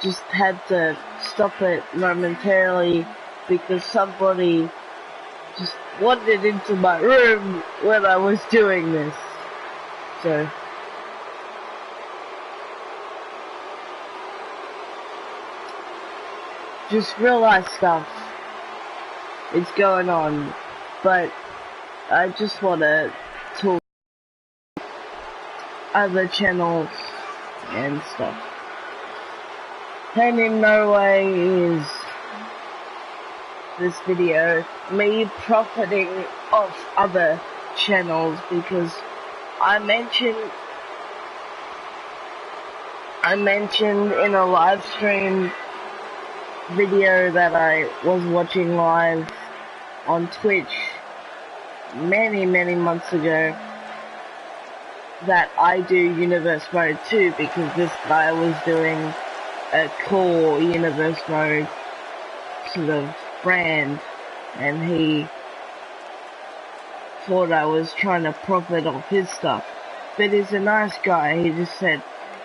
just had to stop it momentarily because somebody just wandered into my room when I was doing this. So just real life stuff is going on, but I just want to talk other channels and stuff. And in no way is this video me profiting off other channels, because I mentioned in a live stream video that I was watching live on Twitch many months ago that I do Universe Mode too, because this guy was doing a core Universe Mode sort of brand, and he thought I was trying to profit off his stuff. But he's a nice guy. He just said,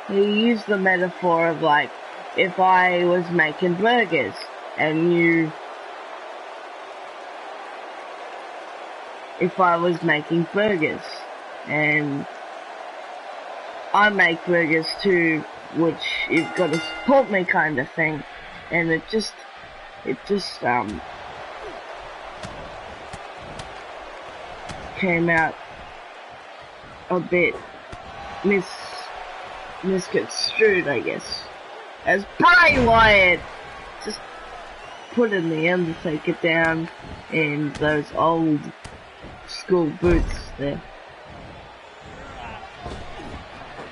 he used the metaphor of like, if I was making burgers and if I was making burgers and I make burgers too, which you've got to support me kind of thing, and it just came out a bit misconstrued, I guess, as Bray Wyatt just putting the Undertaker down in those old school boots there.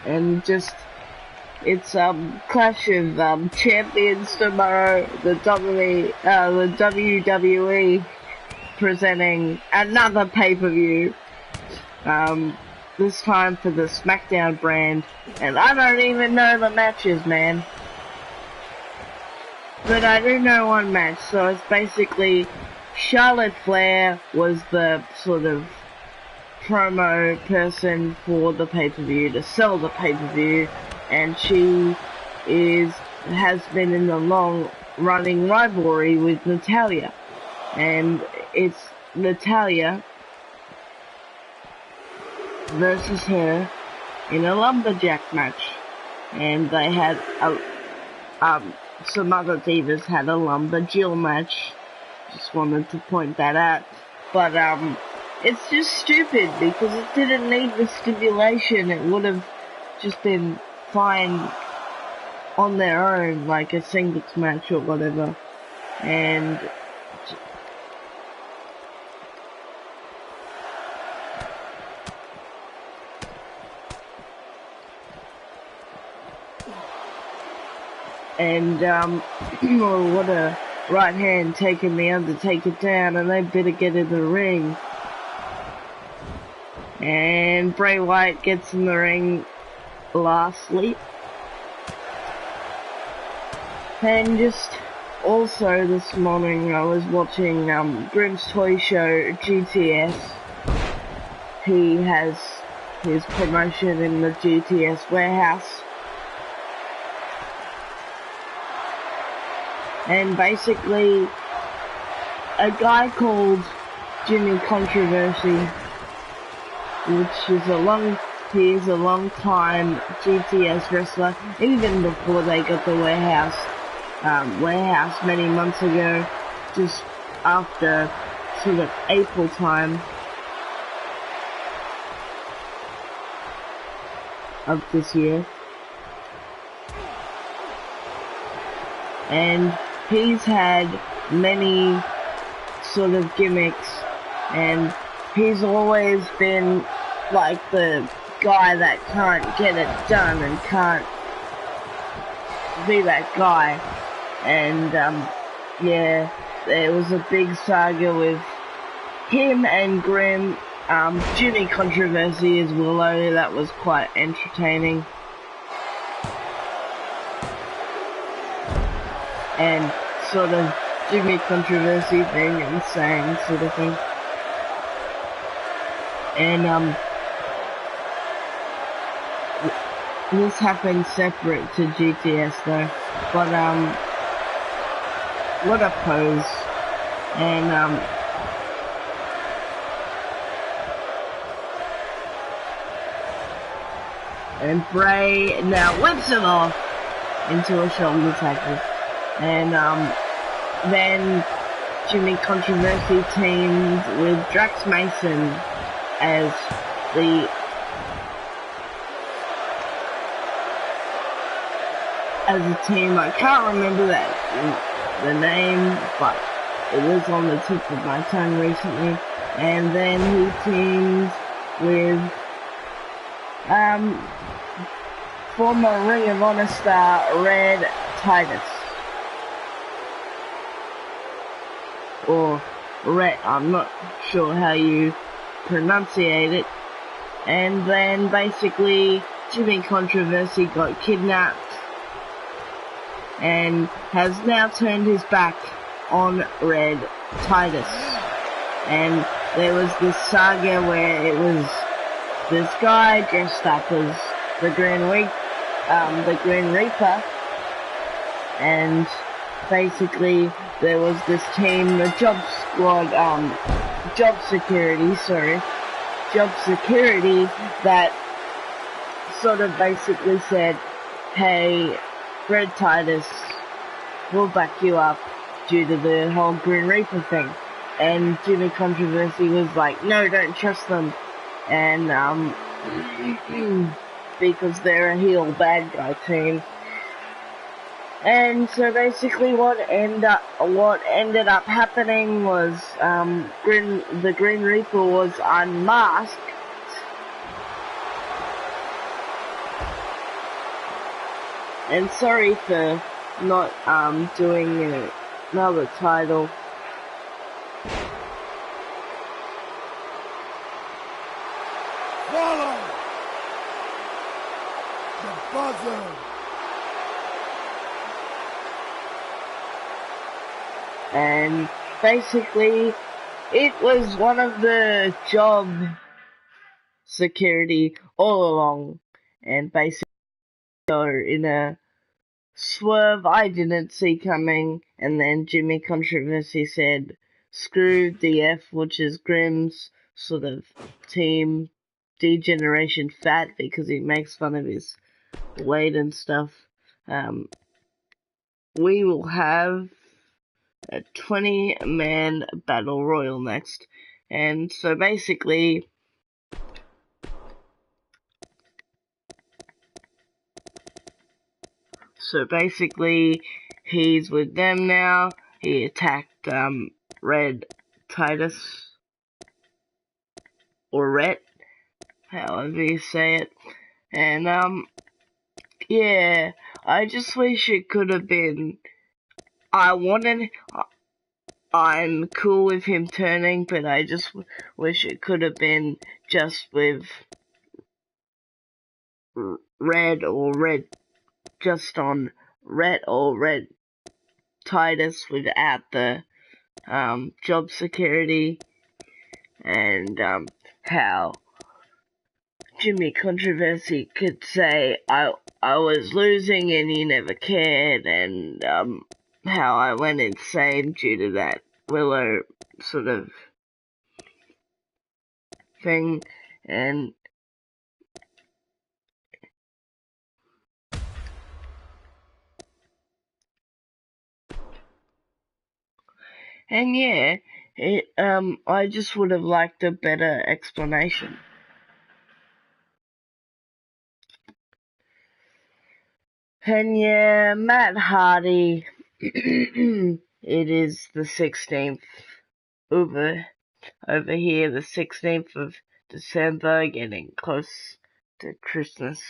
And just, it's clash of champions tomorrow. The WWE presenting another pay-per-view. This time for the SmackDown brand, and I don't even know the matches, man. But I do know one match, so it's basically Charlotte Flair was the sort of promo person for the pay-per-view, to sell the pay-per-view, and she has been in a long-running rivalry with Natalya, and it's Natalya versus her in a lumberjack match, and they had some other divas had a lumberjill match. Just wanted to point that out, but it's just stupid because it didn't need the stipulation. It would have just been fine on their own, like a singles match or whatever. And what a right hand taking the Undertaker down, and they better get in the ring. And Bray Wyatt gets in the ring lastly. And just also this morning I was watching Grimm's Toy Show GTS. He has his promotion in the GTS warehouse. And basically, a guy called Jimmy Controversy, which is he is a long time GTS wrestler, even before they got the warehouse many months ago, just after sort of April time of this year. And he's had many sort of gimmicks, and he's always been like the guy that can't get it done and can't be that guy. And yeah, there was a big saga with him and Grimm. Jimmy Controversy as Willow, that was quite entertaining. And sort of Jimmy Controversy being insane sort of thing. And this happened separate to GTS though. But what a pose. And Bray now whips it off into a shoulder tackle. And then Jimmy Controversy teamed with Drax Mason as a team. I can't remember the name, but it was on the tip of my tongue recently. And then he teams with former Ring of Honor star Red Titus. Or Red, I'm not sure how you pronunciate it. And then basically Jimmy Controversy got kidnapped and has now turned his back on Red Titus. And there was this saga where it was this guy dressed up as the Green Reaper, and basically there was this team, the Job Security, that sort of basically said, hey, Red Titus, we'll back you up due to the whole Green Reaper thing. And Jimmy Controversy was like, no, don't trust them. And because they're a heel bad guy team. And so basically what ended up happening was the Green Reaper was unmasked. And sorry for not doing another title. Follow the buzzer. And basically, it was one of the Job Security all along. And basically, in a swerve I didn't see coming, and then Jimmy Controversy said, screw DF, which is Grimm's sort of team, D-Generation Fat, because he makes fun of his weight and stuff. We will have a 20-man battle royal next. And so basically, he's with them now. He attacked Red Titus, or Rhett, however you say it. And yeah, I just wish it could have been. I'm cool with him turning, but I just wish it could have been just with Red Titus without the Job Security, and how Jimmy Controversy could say I was losing and you never cared, and how I went insane due to that Willow sort of thing. And yeah, I just would have liked a better explanation. And yeah, Matt Hardy, it is the 16th over here, the 16th of December, getting close to Christmas.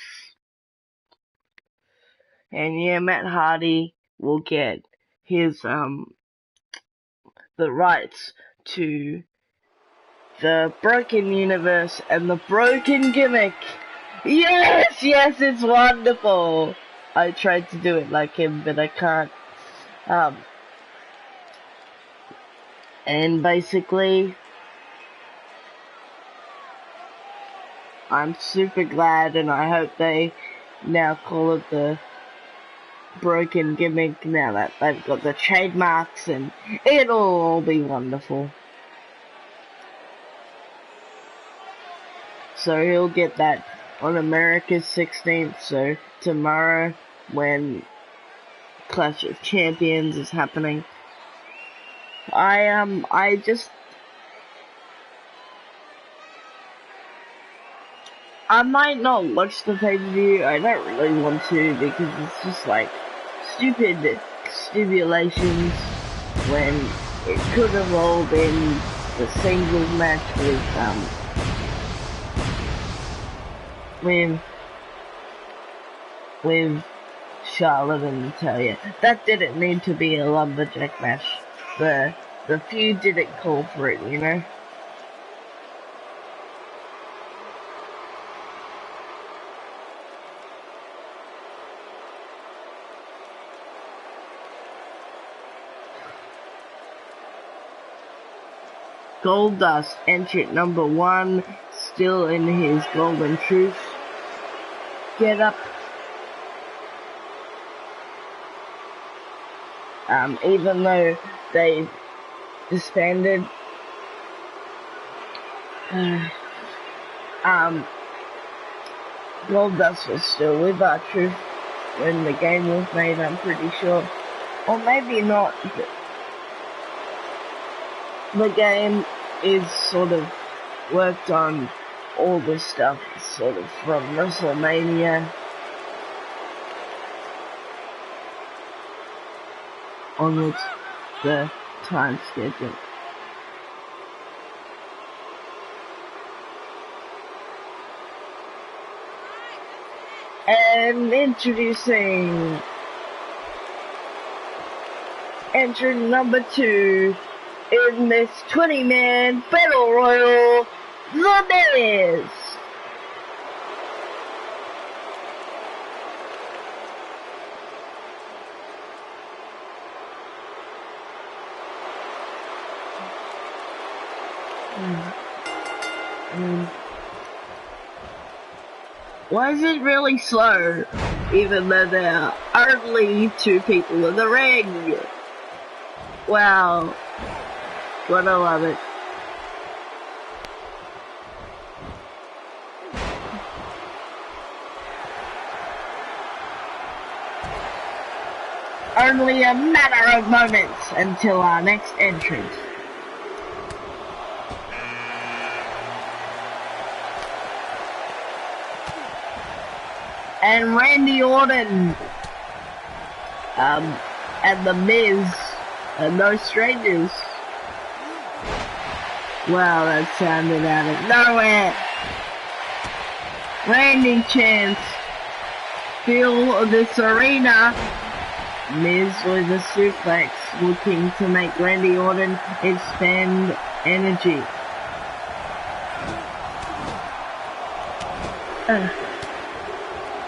And yeah, Matt Hardy will get his the rights to the Broken Universe and the Broken Gimmick. Yes, it's wonderful. I tried to do it like him, but I can't. And basically, I'm super glad, and I hope they now call it the broken gimmick now that they've got the trademarks, and it'll all be wonderful. So he'll get that on America's 16th, so tomorrow when Clash of Champions is happening. I might not watch the pay-per-view. I don't really want to because it's just like stupid stipulations when it could have all been the singles match with Charlotte and Natalya. That didn't need to be a lumberjack match. The feud didn't call for it, you know? Goldust, entrant number 1, still in his Golden Truth get up. Even though they disbanded, Goldust was still with R-Truth when the game was made, I'm pretty sure. Or maybe not. The game is sort of worked on all this stuff sort of from WrestleMania onwards, the time schedule. And introducing entrant number 2 in this 20-man Battle Royal, The Miz. Why is it really slow, even though there are only 2 people in the ring? Wow. Gotta love it. Only a matter of moments until our next entrance. And Randy Orton and The Miz are no strangers. Wow, that sounded out of nowhere. Randy chants, fill this arena. Miz with a suplex, looking to make Randy Orton expend energy.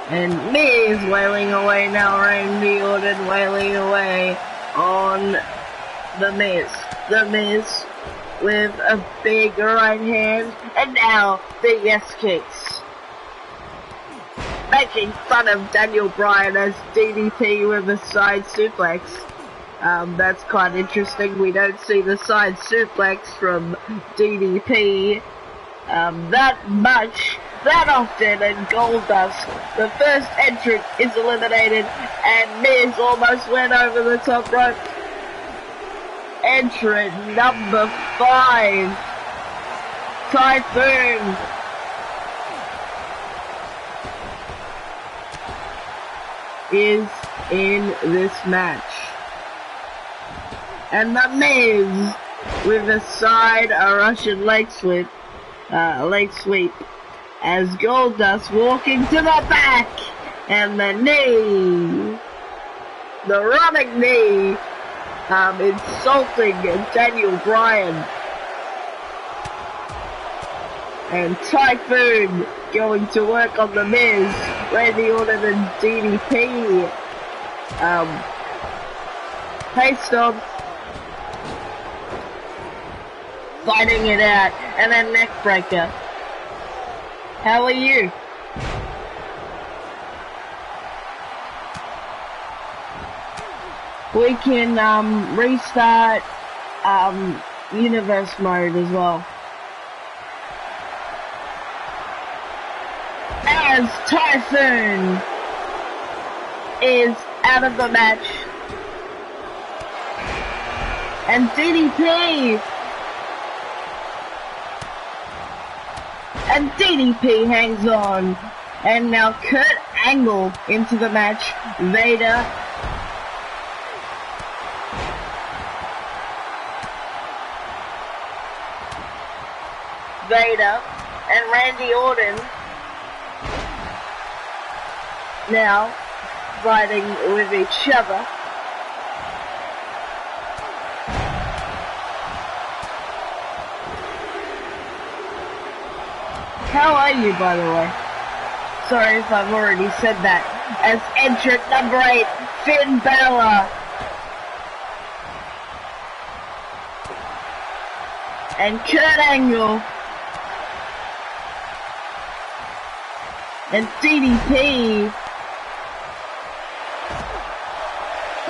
And Miz wailing away now, Randy Orton wailing away on The Miz. The Miz with a big right hand, and now the yes kicks. Making fun of Daniel Bryan as DDP with a side suplex. That's quite interesting. We don't see the side suplex from DDP that often, and Goldust, the first entrant, is eliminated, and Miz almost went over the top rope. Entrant number 5, Typhoon. Is in this match. And The Miz with a Russian leg sweep, as Goldust walking to the back, and the knee, the running knee, insulting Daniel Bryan. And Typhoon going to work on The Miz, Randy Orton and DDP. Paste on. Fighting it out, and a neck breaker. How are you? we can restart universe mode as well. As Typhoon is out of the match, and DDP hangs on, and now Kurt Angle into the match. Vader and Randy Orton now fighting with each other. How are you, by the way? Sorry if I've already said that. As entrant number 8, Finn Balor. And Kurt Angle. And DDP.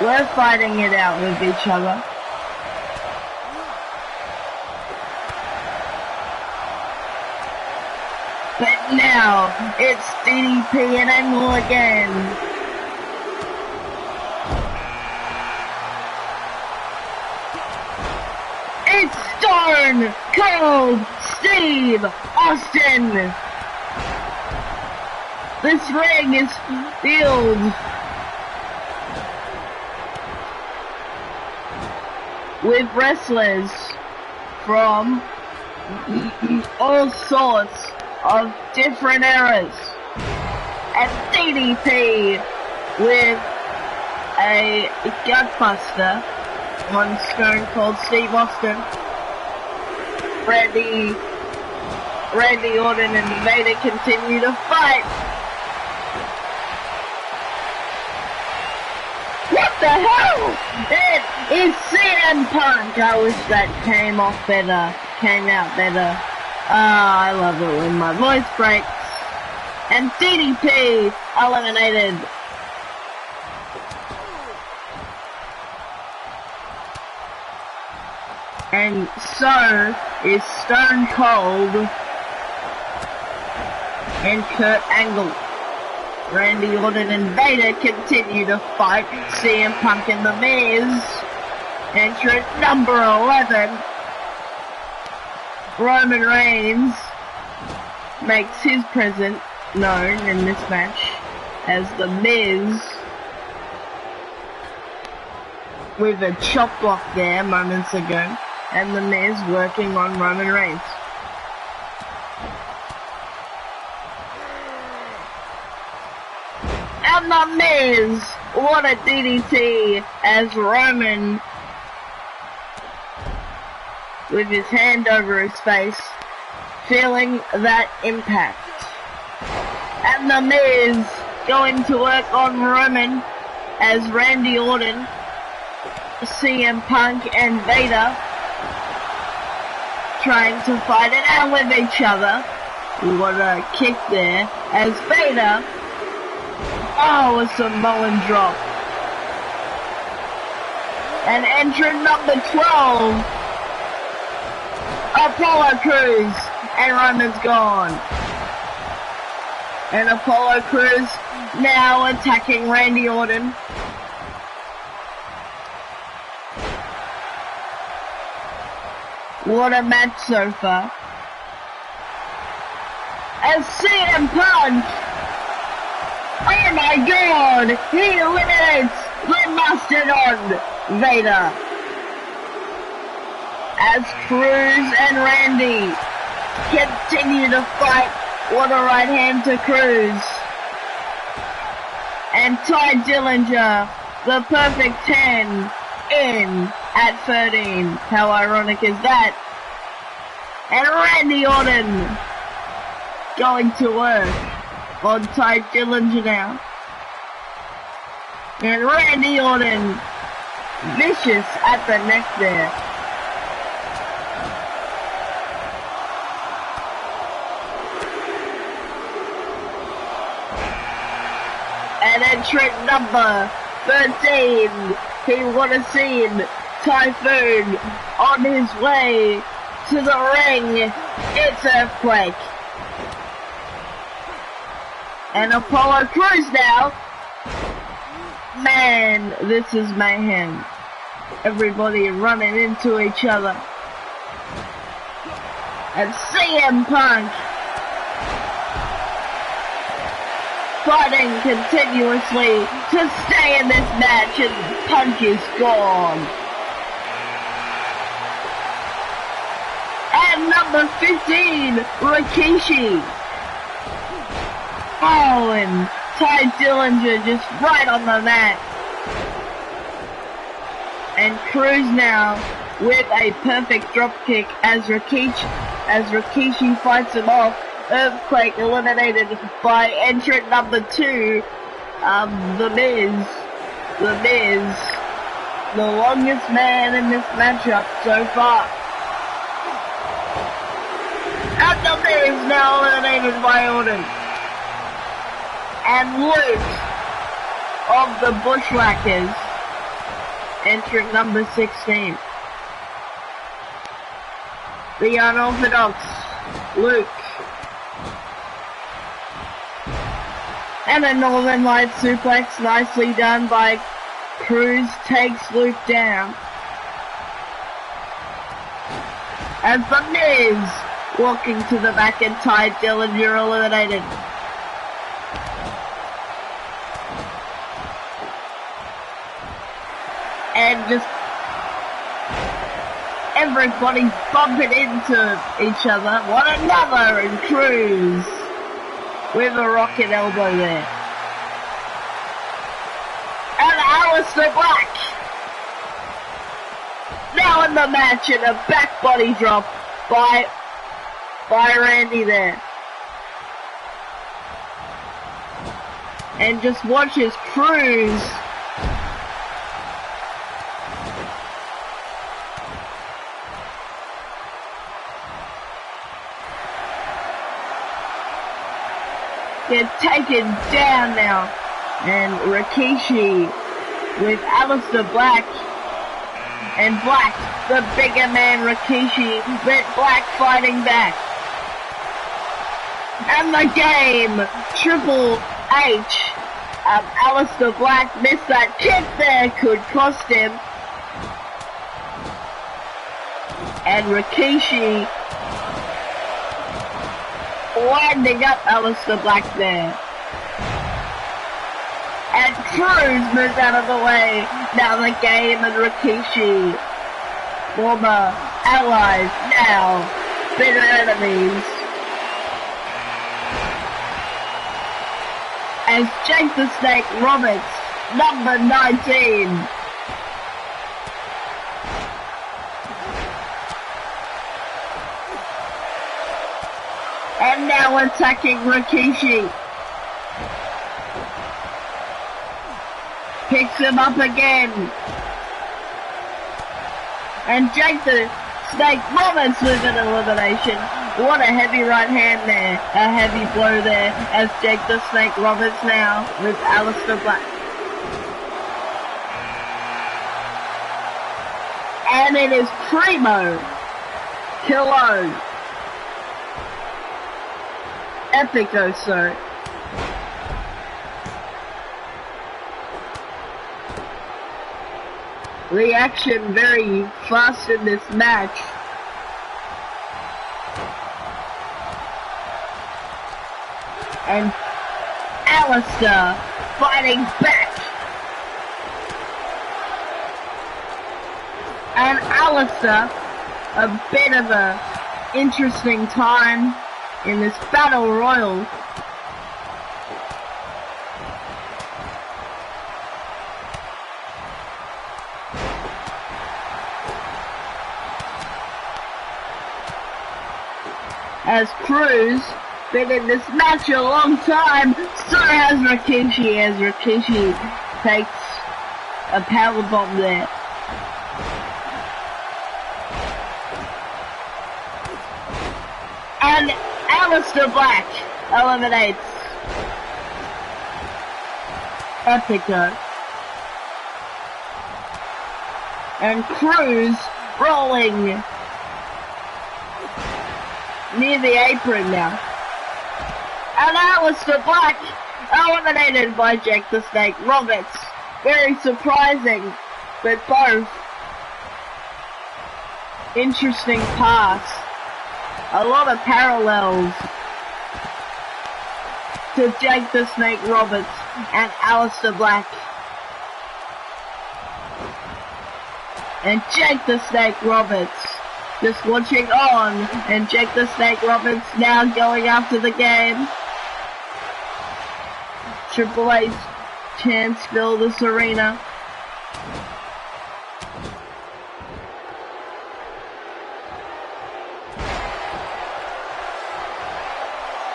We're fighting it out with each other. But now, it's DDP and Angle again. It's Stone Cold Steve Austin. This ring is filled with wrestlers from all sorts of different eras, and DDP with a gutbuster on Stone Cold Steve Austin. Randy Orton and Vader continue to fight. What the hell? It is CM Punk. I wish that came out better. I love it when my voice breaks. And DDP eliminated. And so is Stone Cold and Kurt Angle. Randy Orton and Vader continue to fight. CM Punk and The Miz. Entrant number 11. Roman Reigns makes his presence known in this match as The Miz, with a chop block there moments ago, and The Miz working on Roman Reigns. And The Miz, what a DDT as Roman, with his hand over his face, feeling that impact. And The Miz going to work on Roman as Randy Orton, CM Punk and Vader trying to fight it out with each other. What a kick there as Vader, a Samoan drop. And entrant number 12, Apollo Crews, and Roman's gone. And Apollo Crews now attacking Randy Orton. What a match so far. As CM Punk, oh my god, he eliminates the Mastodon Vader. As Crews and Randy continue to fight. What a right hand to Crews. And Ty Dillinger, the perfect 10, in at 13. How ironic is that? And Randy Orton going to work on Ty Dillinger now. And Randy Orton, vicious at the neck there. And entrant number 13, he would have seen Typhoon on his way to the ring. It's Earthquake. And Apollo Crews now. Man, this is mayhem. Everybody running into each other. And CM Punk fighting continuously to stay in this match, and Punk is gone. And number 15, Rikishi. Oh, and Ty Dillinger just right on the mat. And Crews now with a perfect drop kick as Rikishi fights him off. Earthquake eliminated by entrant number 2, The Miz. The Miz, the longest man in this matchup so far. And The Miz now eliminated by Orton. And Luke of the Bushwhackers, entrant number 16. The Unorthodox Luke. And a Northern Light suplex, nicely done by Crews, takes Luke down. As The Miz walking to the back, and Ty Dillinger eliminated. And just everybody bumping into each other. One another, and Crews with a rocket elbow there. And Aleister Black now in the match, and a back body drop by Randy there. And just watches Crews get taken down now. And Rikishi with Aleister Black. And Black, the bigger man Rikishi, but Black fighting back. And the game, Triple H. Aleister Black missed that kick there, could cost him. And Rikishi winding up Aleister Black there. And Crews moves out of the way. Now the game and Rikishi, former allies, now bitter enemies. As Jake the Snake Roberts, number 19. And now attacking Rikishi. Picks him up again. And Jake the Snake Roberts with an elimination. What a heavy right hand there. A heavy blow there as Jake the Snake Roberts now with Aleister Black. And it is Primo Kilo. Epico, the action very fast in this match. And Aleister fighting back. And Aleister, a bit of a interesting time in this battle royal. As Crews been in this match a long time, so has Rikishi, as Rikishi takes a powerbomb there. And Aleister Black eliminates Epico. And Cruz rolling near the apron now. And Aleister Black eliminated by Jake the Snake Roberts. Very surprising, but both interesting paths. A lot of parallels to Jake the Snake Roberts and Aleister Black. And Jake the Snake Roberts just watching on, and Jake the Snake Roberts now going after the game. Triple H chants fill this arena.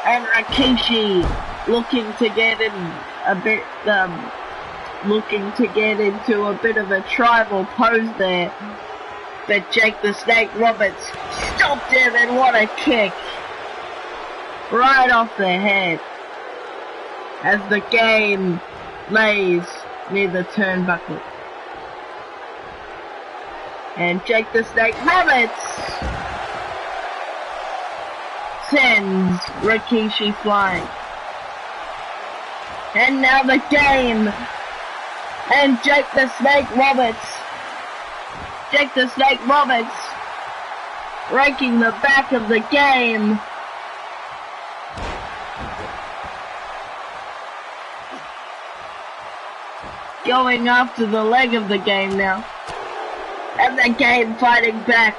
And Rikishi looking to get in a bit, looking to get into a bit of a tribal pose there. But Jake the Snake Roberts stopped him, and what a kick. Right off the head. As the game lays near the turnbuckle. And Jake the Snake Roberts sends Rikishi flying. And now the game. And Jake the Snake Roberts raking the back of the game. Going after the leg of the game now. And the game fighting back.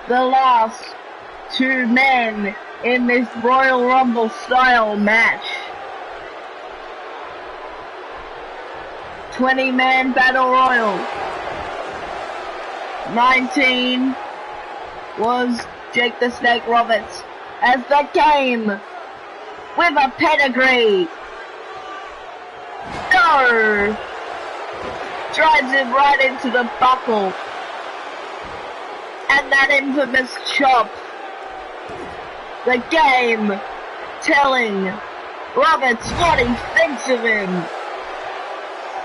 The last two men in this Royal Rumble style match. 20-man battle royal. 19 was Jake the Snake Roberts as the game with a pedigree. No! Drives him right into the buckle. And that infamous chop. The game telling Roberts what he thinks of him.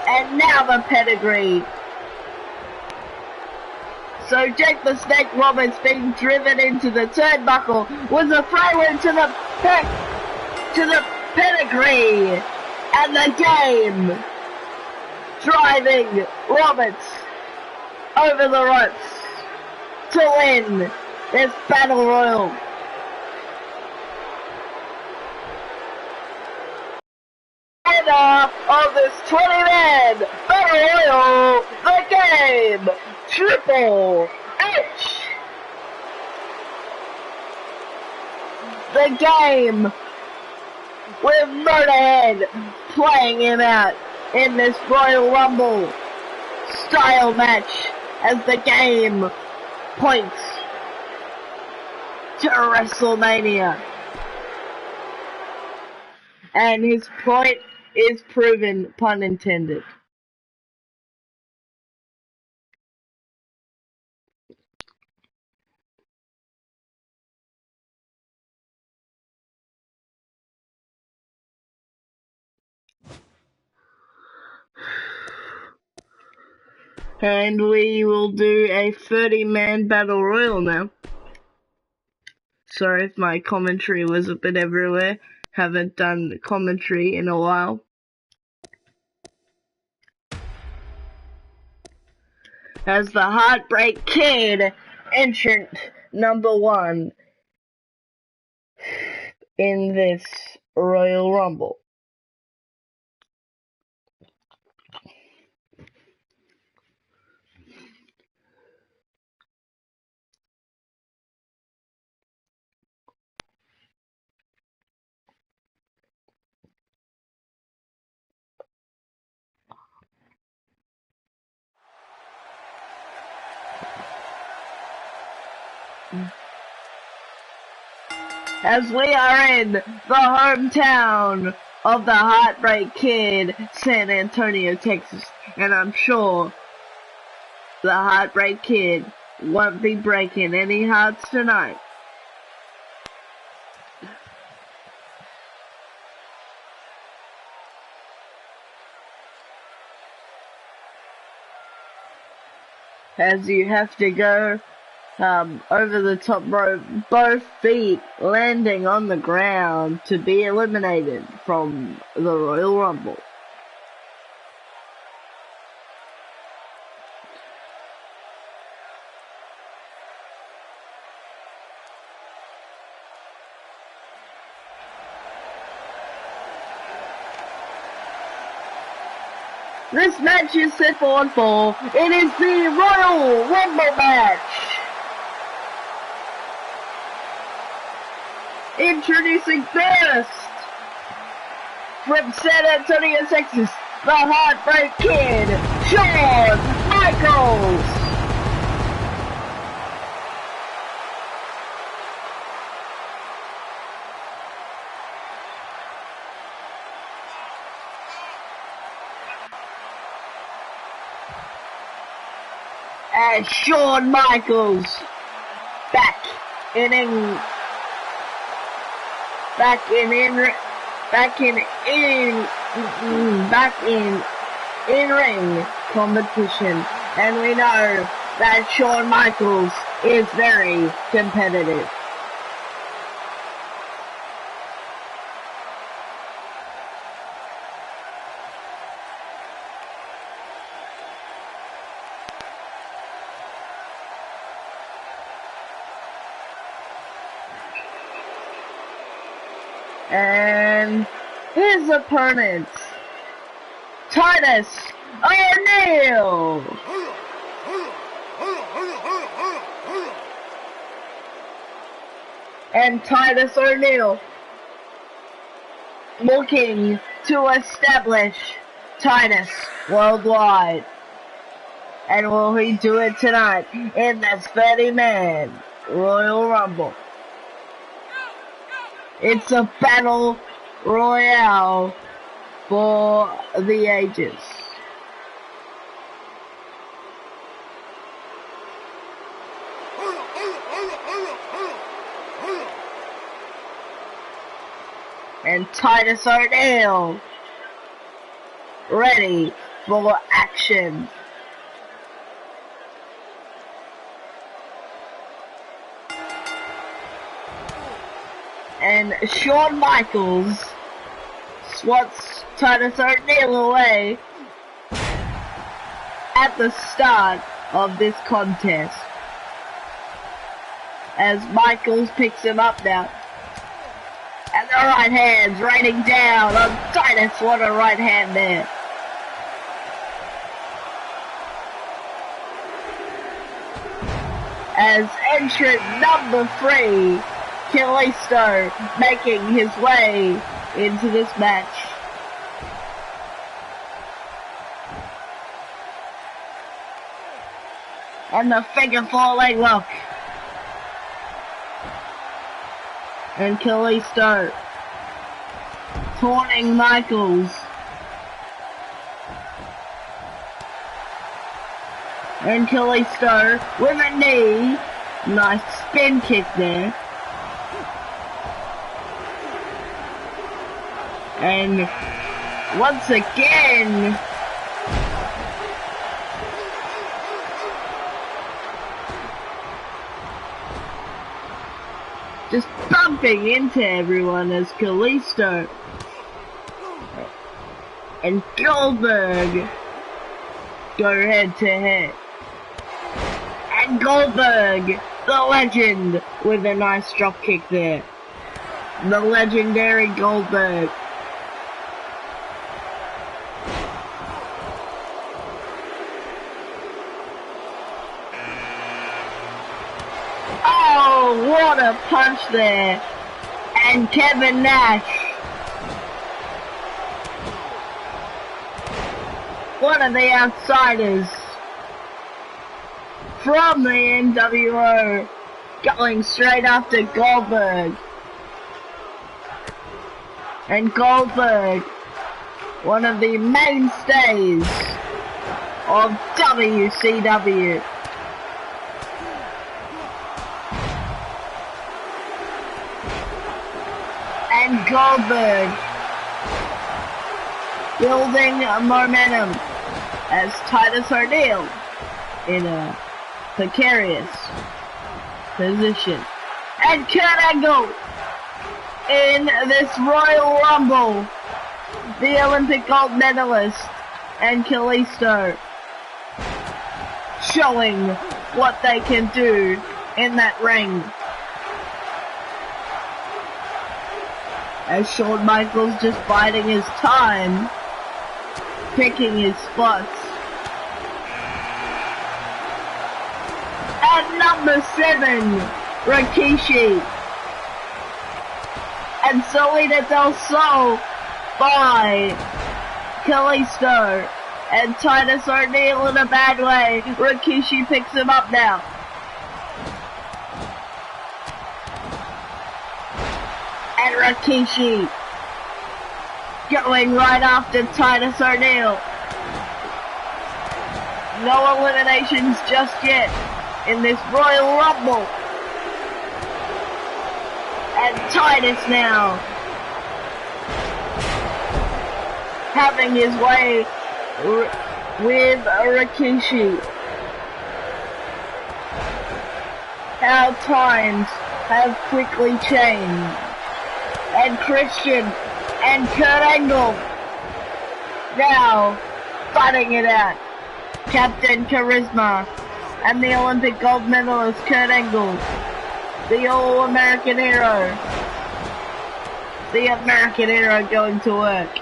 And now the pedigree. So Jake the Snake Roberts being driven into the turnbuckle was a throw into the pedigree. And the game driving Roberts over the ropes to win this battle royal. Winner of this 20-man battle royal, the game, Triple H. The game with Motorhead playing him out in this Royal Rumble style match as the game points to WrestleMania. And his point is proven, pun intended. And we will do a 30-man battle royal now. Sorry if my commentary was a bit everywhere. Haven't done commentary in a while. As the Heartbreak Kid, entrant number 1 in this Royal Rumble. As we are in the hometown of the Heartbreak Kid, San Antonio, Texas, and I'm sure the Heartbreak Kid won't be breaking any hearts tonight. as you have to go over the top rope, both feet landing on the ground to be eliminated from the Royal Rumble. This match is set for one fall. It is the Royal Rumble match. Introducing first, from San Antonio, Texas, the Heartbreak Kid, Shawn Michaels. And Shawn Michaels back in ring competition, and we know that Shawn Michaels is very competitive. And his opponent, Titus O'Neil. And Titus O'Neil looking to establish Titus worldwide. And will he do it tonight in this 30-man Royal Rumble? It's a battle royale for the ages. And Titus O'Neil ready for action. And Shawn Michaels swats Titus O'Neil away at the start of this contest, as Michaels picks him up now. And the right hand's raining down on Titus. What a right hand there. As entrant number 3, Kalisto, making his way into this match. And the figure 4 leg lock. And Kalisto taunting Michaels. And Kalisto with a knee. Nice spin kick there. And once again, just bumping into everyone as Kalisto and Goldberg go head to head. And Goldberg, the legend, with a nice drop kick there. The legendary Goldberg. Oh, what a punch there. And Kevin Nash, one of the outsiders from the NWO, going straight after Goldberg. And Goldberg, one of the mainstays of WCW. And Goldberg building momentum as Titus O'Neil in a precarious position. And Kurt Angle in this Royal Rumble, the Olympic gold medalist, and Kalisto showing what they can do in that ring. As Shawn Michaels just biding his time, picking his spots. At number 7, Rikishi and Salida Del Sol by Kalisto and Titus O'Neil in a bad way. Rikishi picks him up now. And Rikishi going right after Titus O'Neil. No eliminations just yet in this Royal Rumble. And Titus now having his way with Rikishi. How times have quickly changed. And Christian and Kurt Angle now fighting it out. Captain Charisma and the Olympic gold medalist Kurt Angle, the All-American Hero. The American Hero going to work.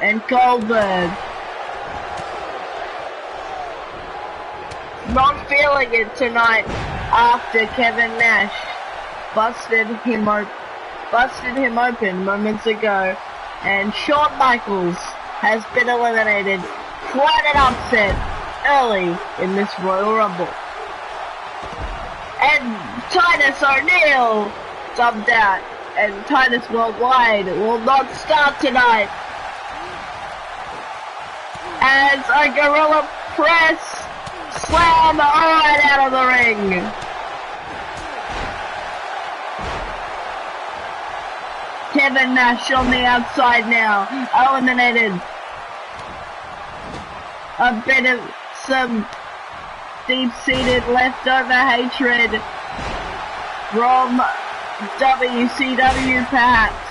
And Goldberg not feeling it tonight after Kevin Nash busted him open moments ago, and Shawn Michaels has been eliminated. Quite an upset early in this Royal Rumble. And Titus O'Neil dumped out, and Titus Worldwide will not start tonight. As a Gorilla Press slam right out of the ring. Kevin Nash on the outside now, eliminated. A bit of some deep-seated leftover hatred from WCW perhaps.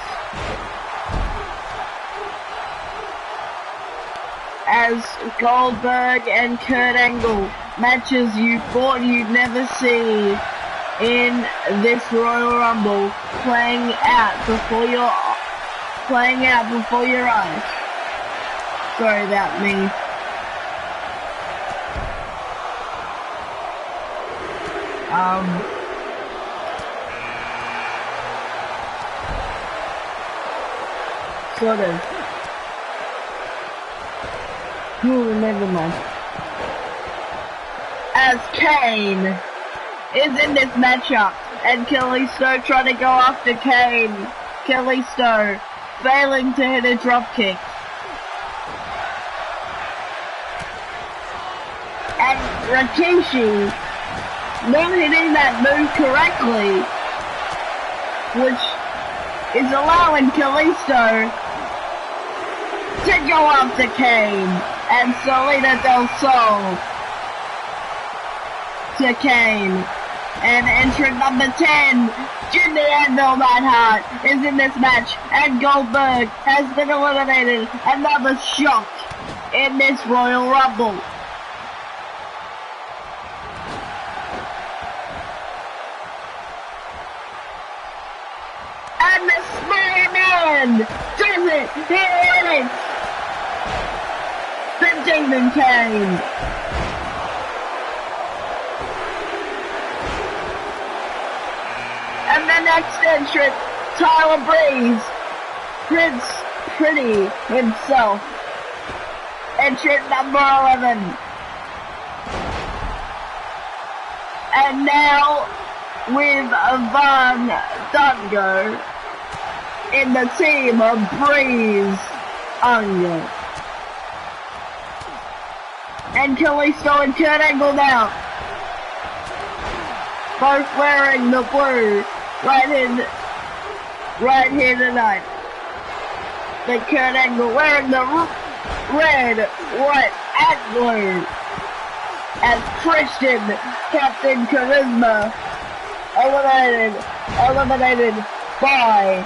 As Goldberg and Kurt Angle, matches you thought you'd never see in this Royal Rumble, playing out before your eyes. Sorry about me. Sort of. Ooh, never mind. As Kane is in this matchup, and Kalisto trying to go after Kane. Kalisto failing to hit a dropkick. And Rikishi not hitting that move correctly, which is allowing Kalisto to go after Kane. And Salida Del Sol to Kane. And entrant number 10, Jimmy Anvil Neidhart, is in this match. And Goldberg has been eliminated. Another shock in this Royal Rumble. And the Smaller Man does it! He hit it! The Demon Kane. And the next entrant, Tyler Breeze, Prince Pretty himself. Entrant number 11. And now with Van Dungo in the team of Breeze, Unger. And Kalisto and Kurt Angle now. Both wearing the blue right here tonight. But Kurt Angle wearing the red, white, and blue. as Christian, Captain Charisma, eliminated by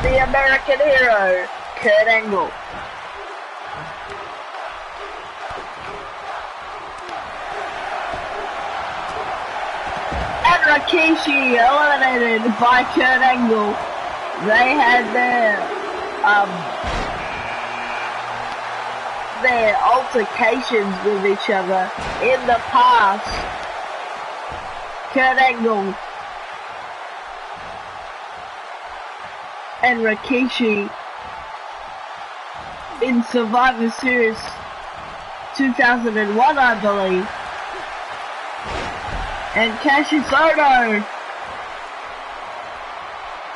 the American hero, Kurt Angle. And Rikishi eliminated by Kurt Angle. They had their altercations with each other in the past. Kurt Angle and Rikishi in Survivor Series 2001, I believe. And Cassius Ohno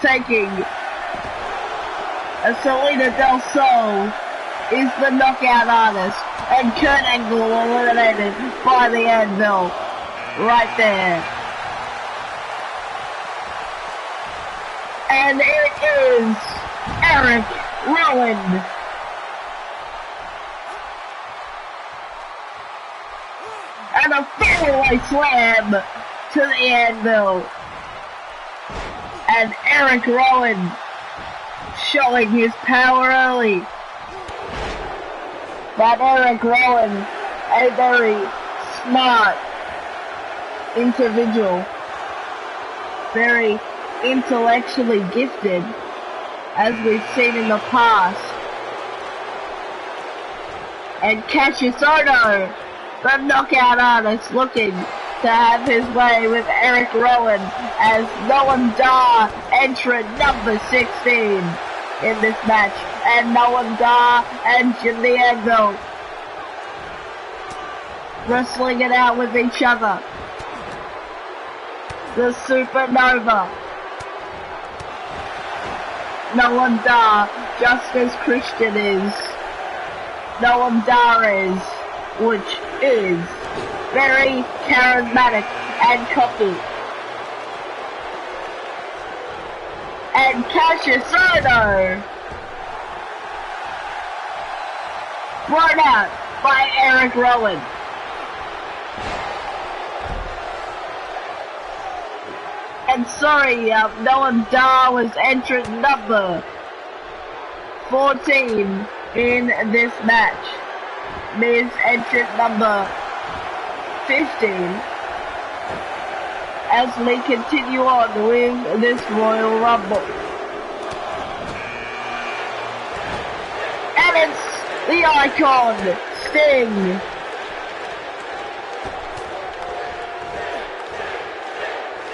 taking a Selena Del Sol is the knockout artist, and Kurt Angle eliminated by the Anvil right there. And it is Eric Rowan. And a fadeaway slam to the Anvil. And Eric Rowan showing his power early. But Eric Rowan, a very smart individual, very intellectually gifted, as we've seen in the past. And Cassius Ohno, the knockout artist, looking to have his way with Eric Rowan as Noam Dar entrant number 16 in this match. And Noam Dar and Jim the Anvil wrestling it out with each other. The Supernova. Noam Dar, just as Christian is. Noam Dar is, which is very charismatic and cocky. And Cassius Ohno brought out by Eric Rowan. And sorry, Noam Dar was entrant number 14 in this match. Miz entrant number 15. As we continue on with this Royal Rumble. And it's the Icon, Sting.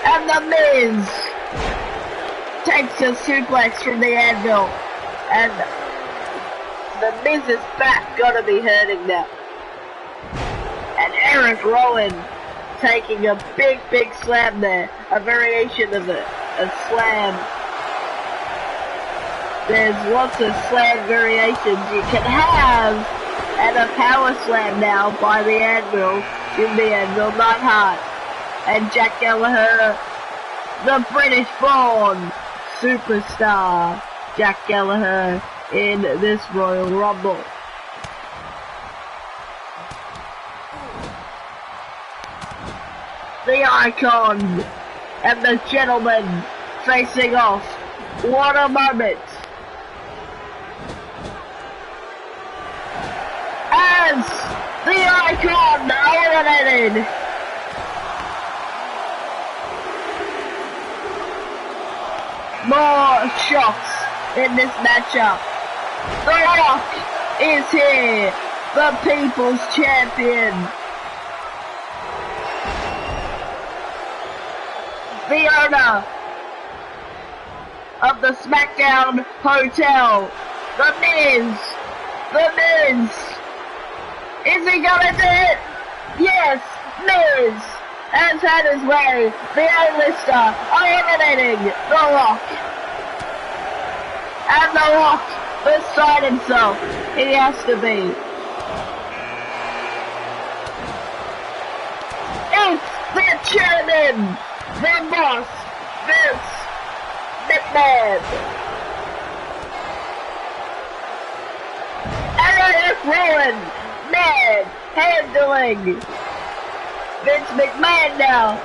And the Miz takes a suplex from the Anvil. And the Miz's back gotta be hurting now. And Eric Rowan taking a big slam there. A variation of a slam. There's lots of slam variations you can have. And a power slam now by the Anvil. In the Anvil, not hard. And Jack Gallagher, the British-born superstar, Jack Gallagher in this Royal Rumble. The Icon and the Gentleman facing off. What a moment. As the Icon eliminated. More shocks in this matchup. The Rock is here, the People's Champion. The owner of the SmackDown Hotel, The Miz. The Miz. Is he gonna do it? Yes, Miz has had his way. The A-lister eliminating The Rock. And The Rock beside himself. He has to be. It's the chairman, the boss, Vince McMahon. And Eric Rowan McMahon handling Vince McMahon now.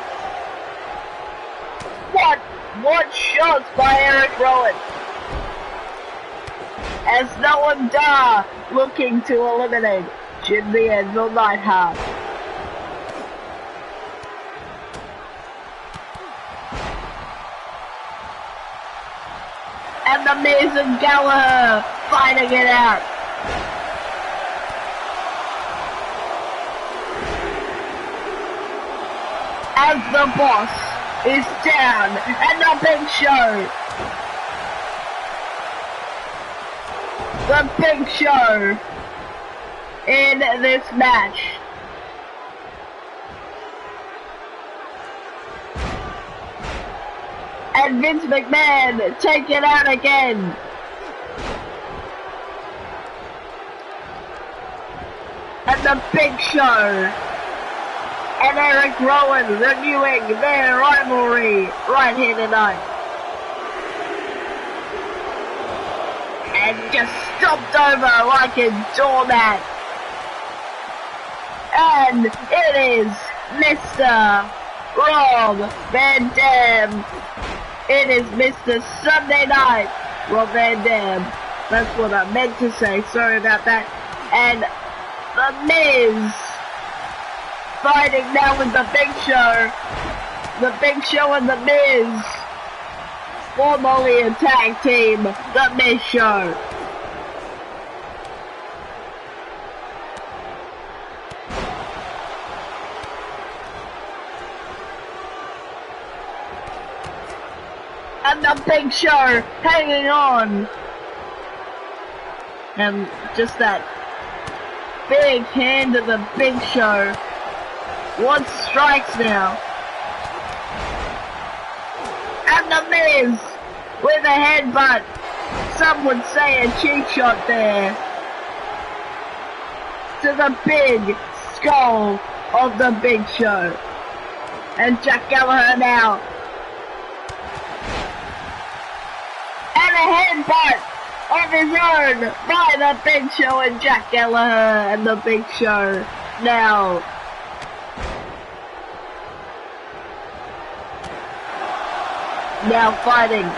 What shots by Eric Rowan. As Noam Dar looking to eliminate Jim the Anvil Neidhart. And the Miz and Gallagher fighting it out. As the Boss is down, and the Big Show. The Big Show in this match. And Vince McMahon take it out again. And the Big Show and Eric Rowan renewing their rivalry right here tonight. And just stomped over like a doormat. And it is Mr. Rob Van Dam. It is Mr. Sunday Night Rob Van Dam. That's what I meant to say, sorry about that. And the Miz fighting now with the Big Show. The Big Show and the Miz. Formerly a tag team, the Miz Show. And the Big Show hanging on. And just that big hand of the Big Show. One strikes now. And the Miz with a headbutt. Some would say a cheap shot there. To the big skull of the Big Show. And Jack Gallagher now. And a headbutt of his own by the Big Show and Jack Gallagher and the Big Show now. Now fighting.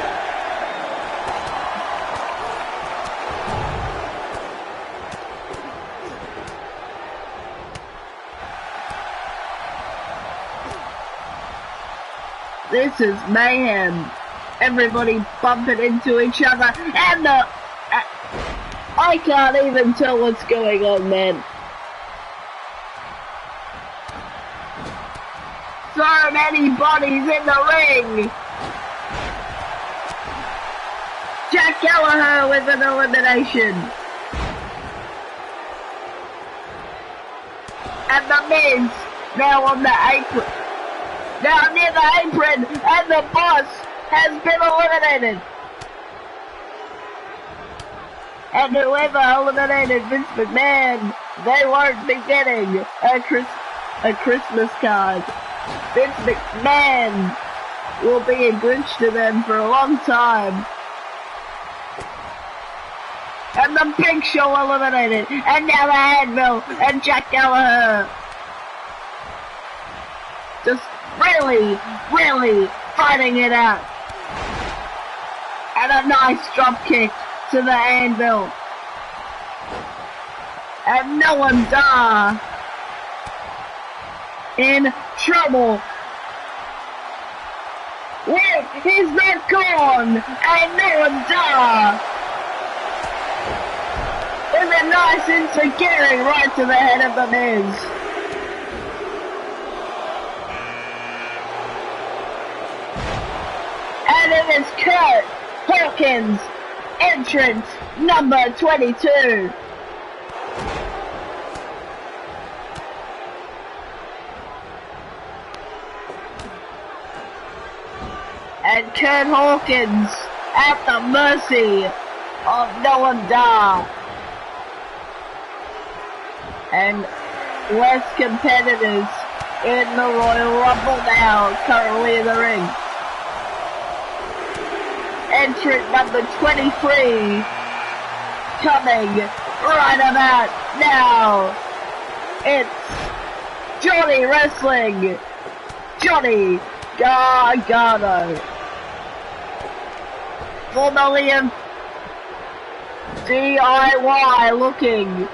This is mayhem. Everybody bumping into each other, and I can't even tell what's going on, man. So many bodies in the ring. Jack Gallagher with an elimination. And the Miz now on the apron. Now near the apron, and the Boss has been eliminated. And whoever eliminated Vince McMahon, they won't be getting a Christmas card. Vince McMahon will be a Grinch to them for a long time. And the Big Show eliminated. And now the Anvil and Jack Gallagher. Just really fighting it out. And a nice drop kick to the Anvil. And Noam Dar in trouble. Wait, he's not gone. And Noam Dar with a nice enziguri right to the head of the Miz. And it is Kurt Hawkins, entrant number 22. And Kurt Hawkins at the mercy of Noam Dar. And less competitors in the Royal Rumble now, currently in the ring. Entrant number 23, coming right about now. It's Johnny Wrestling, Johnny Gargano, formerly of DIY, looking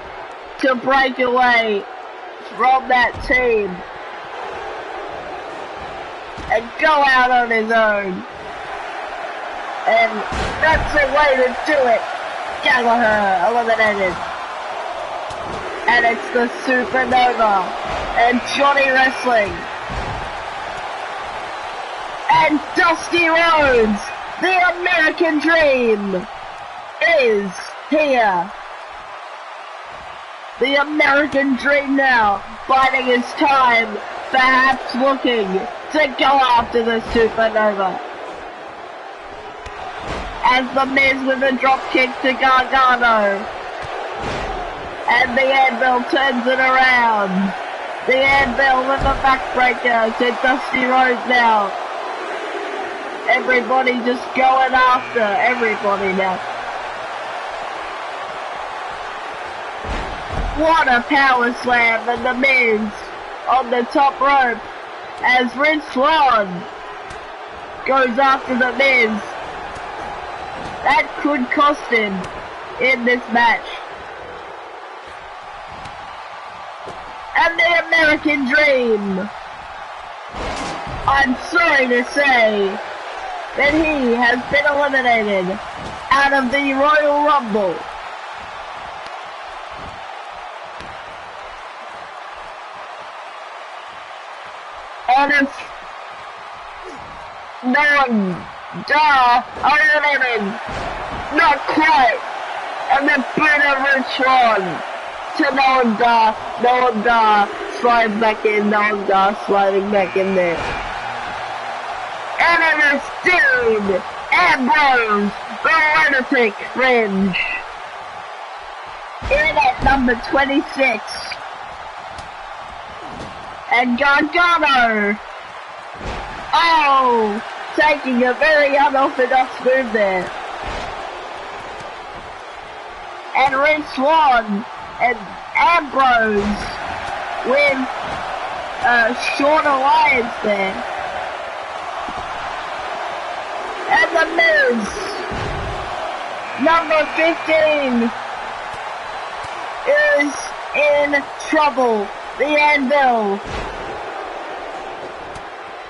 to break away from that team and go out on his own. And that's the way to do it. Gallagher eliminated. And it's the Supernova and Johnny Wrestling and Dusty Rhodes. The American Dream is here. The American Dream now biding his time, perhaps looking to go after the Supernova. As the Miz with a drop kick to Gargano. And the Anvil turns it around. The Anvil with a backbreaker to Dusty Rhodes now. Everybody just going after everybody now. What a power slam, and the Miz on the top rope as Rich Swann goes after the Miz. That could cost him in this match. And the American Dream, I'm sorry to say that he has been eliminated out of the Royal Rumble. And it's eliminated. Not quite. And the bit of Rich Swann to Noam Dar slides back in, Noam Dar sliding back in there. And it is Dean Ambrose, the lunatic fringe. In at number 26. And Gargano. Oh, taking a very unorthodox move there. And Rich Swann and Ambrose with a short alliance there. And the Miz, number 15, is in trouble. The Anvil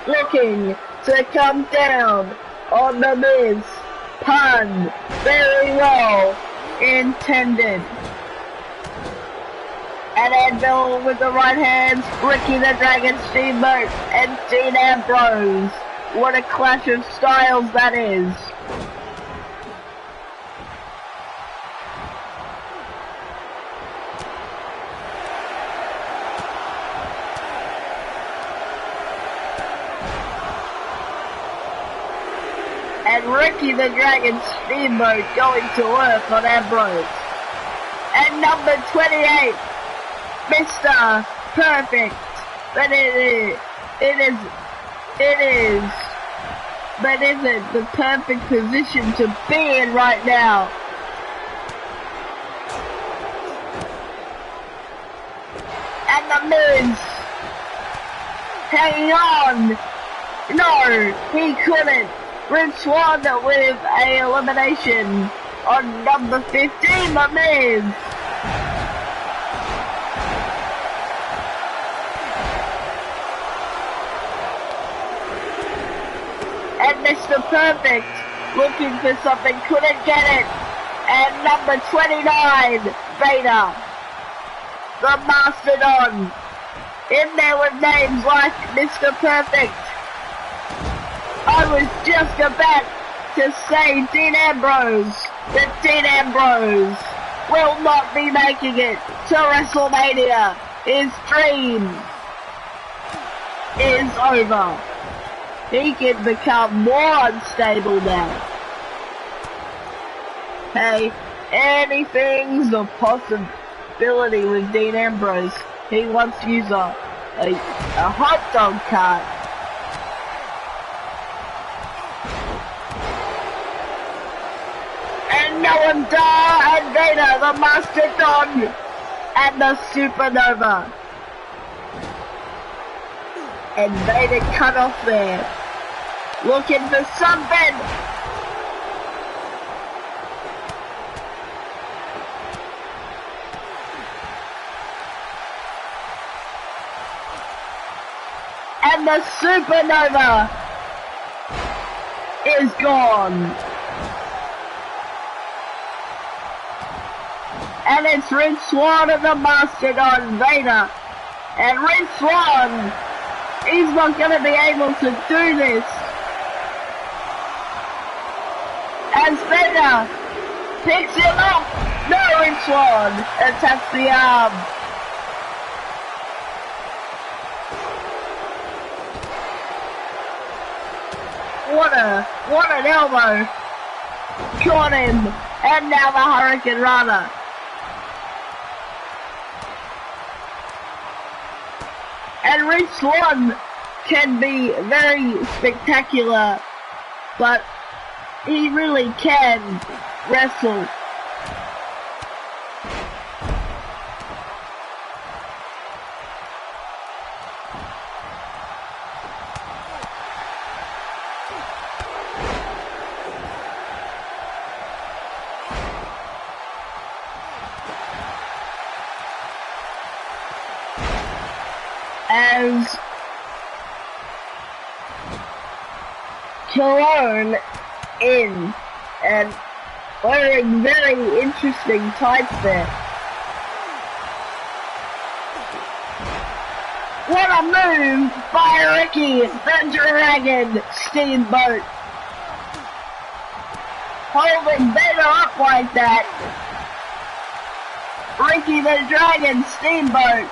looking to come down on the Miz. Pun very well intended. And Anvil with the right hands, Ricky the Dragon Steamboat, and Dean Ambrose. What a clash of styles that is. And Ricky the Dragon Steamboat going to work on Ambrose. And number 28, Mr. Perfect. But it isn't the perfect position to be in right now. And the Miz hanging on. No, he couldn't. Rich Swann with a elimination on number 15, the Miz. And Mr. Perfect looking for something, couldn't get it. And number 29, Vader, the Mastodon, in there with names like Mr. Perfect. I was just about to say Dean Ambrose, that Dean Ambrose will not be making it to WrestleMania. His dream is over. He can become more unstable now. Hey, anything's a possibility with Dean Ambrose. He wants to use a hot dog cart. And Noam Dar and Vader, the Mastodon and the Supernova And Vader cut off there. Looking for something. And the Supernova is gone. And it's Rich Swann and the Mastodon Vader. And Rich Swann, he's not going to be able to do this. As Vader picks him up. No, Rich Swann attacks the arm. What an elbow. Caught him. And now the Hurricane Rana. And Rich Swann can be very spectacular, but he really can wrestle. As Cologne in and wearing very interesting tights there. What a move by Ricky the Dragon Steamboat. Holding Vader up like that. Ricky the Dragon Steamboat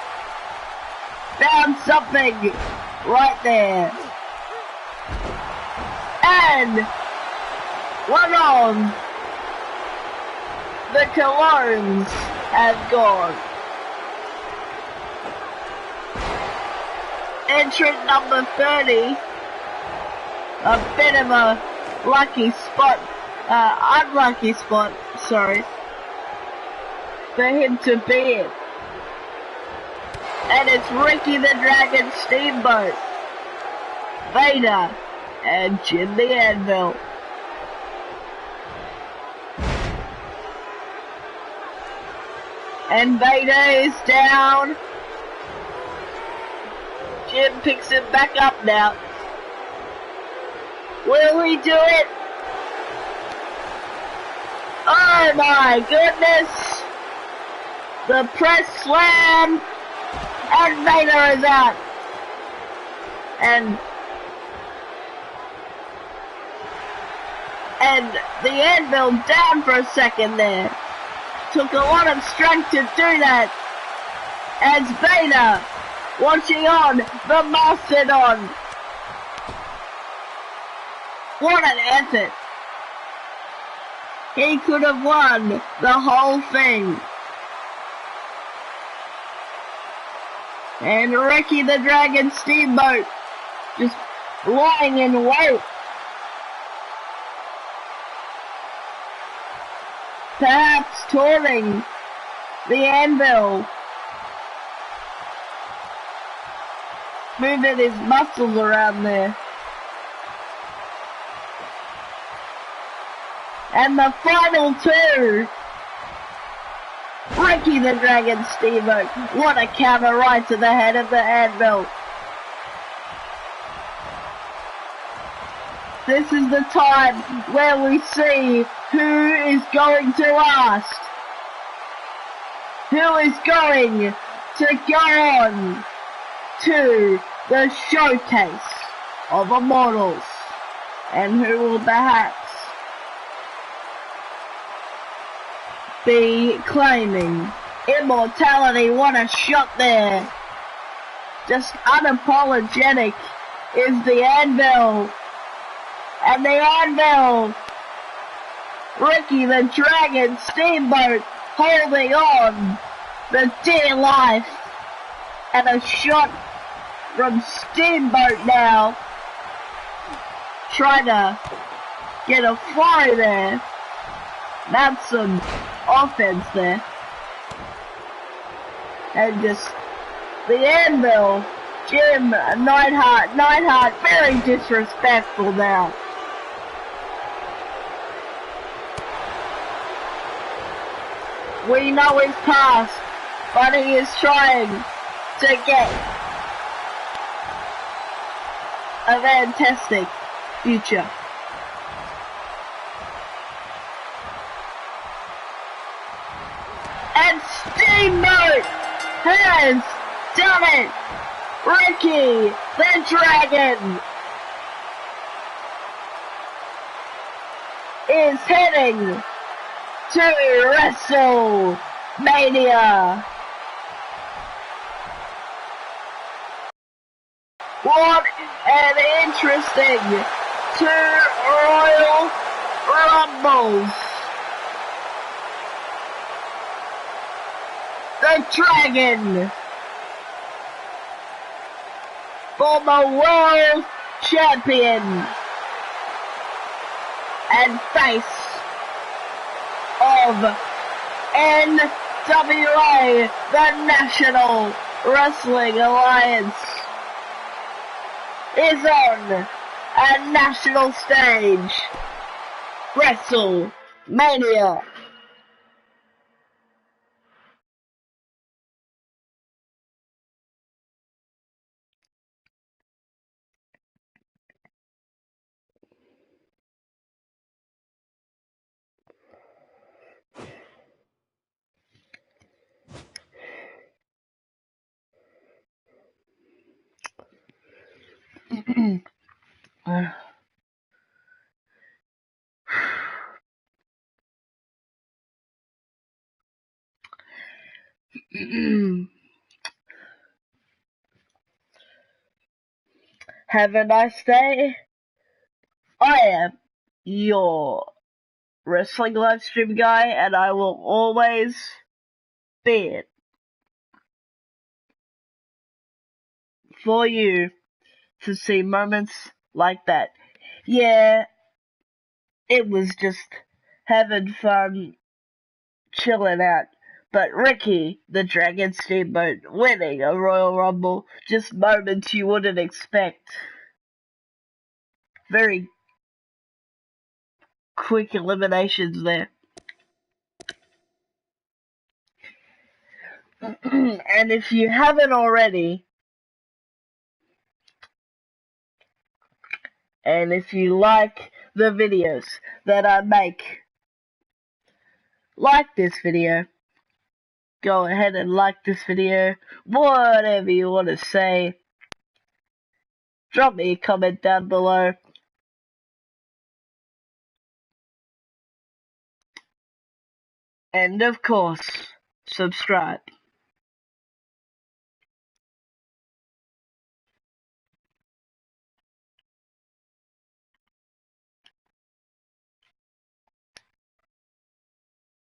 found something right there. And one of the Colognes has gone. Entrant number 30, a bit of a lucky spot, unlucky spot, sorry, for him to be in. And it's Ricky the Dragon Steamboat, Vader, and Jim the Anvil. And Vader is down. Jim picks him back up now. Will he do it? Oh my goodness! The press slam! And Vader is out. And the Anvil down for a second there. Took a lot of strength to do that. As Vader watching on the Mastodon. What an effort. He could have won the whole thing. And Ricky the Dragon Steamboat just lying in wait. Perhaps taunting the Anvil. Moving his muscles around there. And the final two. Ricky the Dragon Steamboat. What a counter right to the head of the Anvil. This is the time where we see who is going to last. Who is going to go on to the showcase of Immortals. And who will perhaps be claiming immortality. What a shot there. Just unapologetic is the Anvil. And the Anvil, Ricky the Dragon Steamboat holding on the dear life. And a shot from Steamboat now. Trying to get a fly there. That's some offense there. And just the Anvil Jim Neidhart, very disrespectful now. We know his past, but he is trying to get a fantastic future. And Steamboat has done it! Ricky the Dragon is heading to WrestleMania. What an interesting 2 Royal Rumbles. The Dragon, former world champion and face of NWA, the National Wrestling Alliance, is on a national stage. WrestleMania. Have a nice day. I am your wrestling livestream guy, and I will always be it for you to see moments like that. Yeah, it was just having fun, chilling out. But Ricky the Dragon Steamboat winning a Royal Rumble, just moments you wouldn't expect. Very quick eliminations there. And if you haven't already, and if you like the videos that I make, like this video, go ahead and like this video, whatever you want to say. Drop me a comment down below. And of course, subscribe.